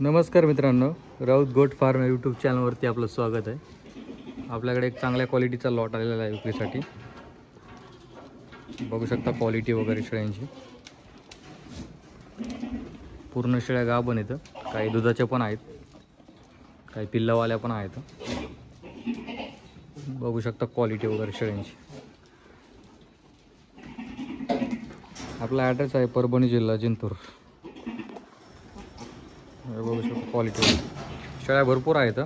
नमस्कार मित्रांनो, Raut goat farm YouTube चॅनलवरती आपलं स्वागत आहे। आपल्याकडे एक चांगल्या क्वालिटीचा लॉट आलेला आहे विक्रीसाठी। बघू शकता क्वालिटी वगैरे शेळ्यांची। पूर्ण शेळ्या गाभण आहेत, काही दुधाच्या पण आहेत, काही पिल्लावाल्या पण आहेत। बघू शकता क्वालिटी वगैरे शेळ्यांची। आपला ॲड्रेस आहे परभणी जिल्हा जिंतूर। बघू शकता क्वालिटी शेळ्या भरपूर आहेत।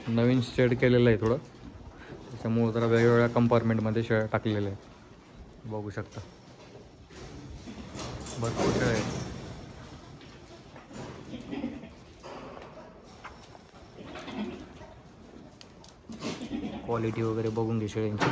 नवीन शेड केलेलं आहे थोडं, त्याच्यामुळे जरा वेगवेगळ्या कंपार्टमेंटमध्ये शेळ्या टाकलेल्या आहेत। बघू शकता भरपूर शेळ्या आहेत। क्वालिटी वगैरे बघून घे शेळ्यांची।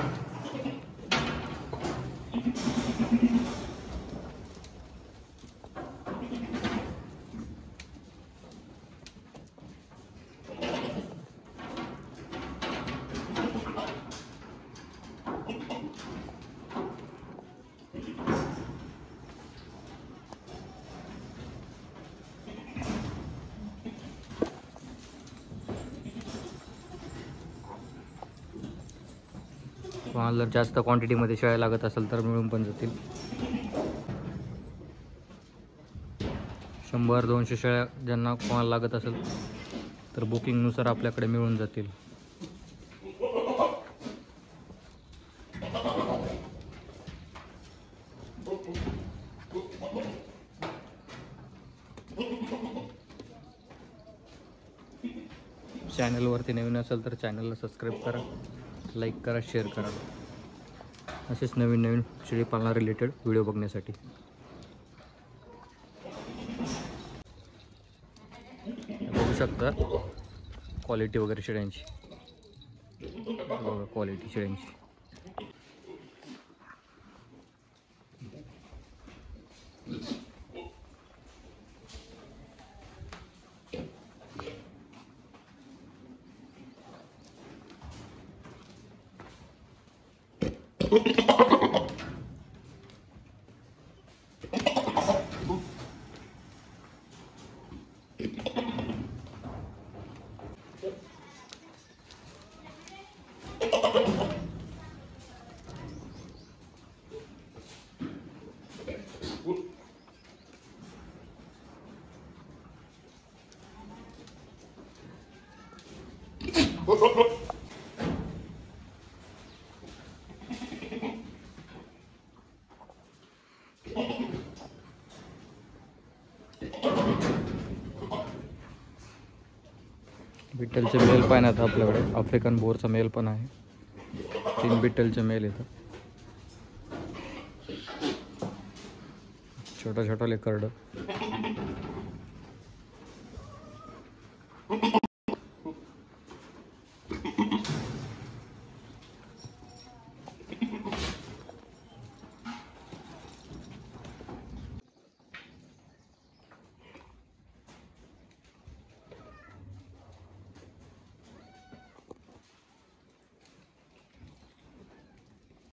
तुम्हाला जर जास्त क्वांटिटीमध्ये शेळ्या लागत असेल तर मिळून पण जातील। 100-200 शेळ्या ज्यांना कोणाला लागत असेल तर बुकिंगनुसार आपल्याकडे मिळून जातील। चॅनलवरती नवीन असेल तर चॅनलला सबस्क्राईब करा, लाईक करा, शेअर करा असेच नवीन नवीन शेळी पालना रिलेटेड व्हिडिओ बघण्यासाठी। बघू शकता क्वालिटी वगैरे शेळ्यांची। बघा क्वालिटी शेळ्यांची। बिट्टलचे मेल पण आहेत आपल्याकडे। आफ्रिकन बोरचा मेल पण आहे। 3 बिट्टलचे मेल येतात। छोटा छोटा लेकर्ड।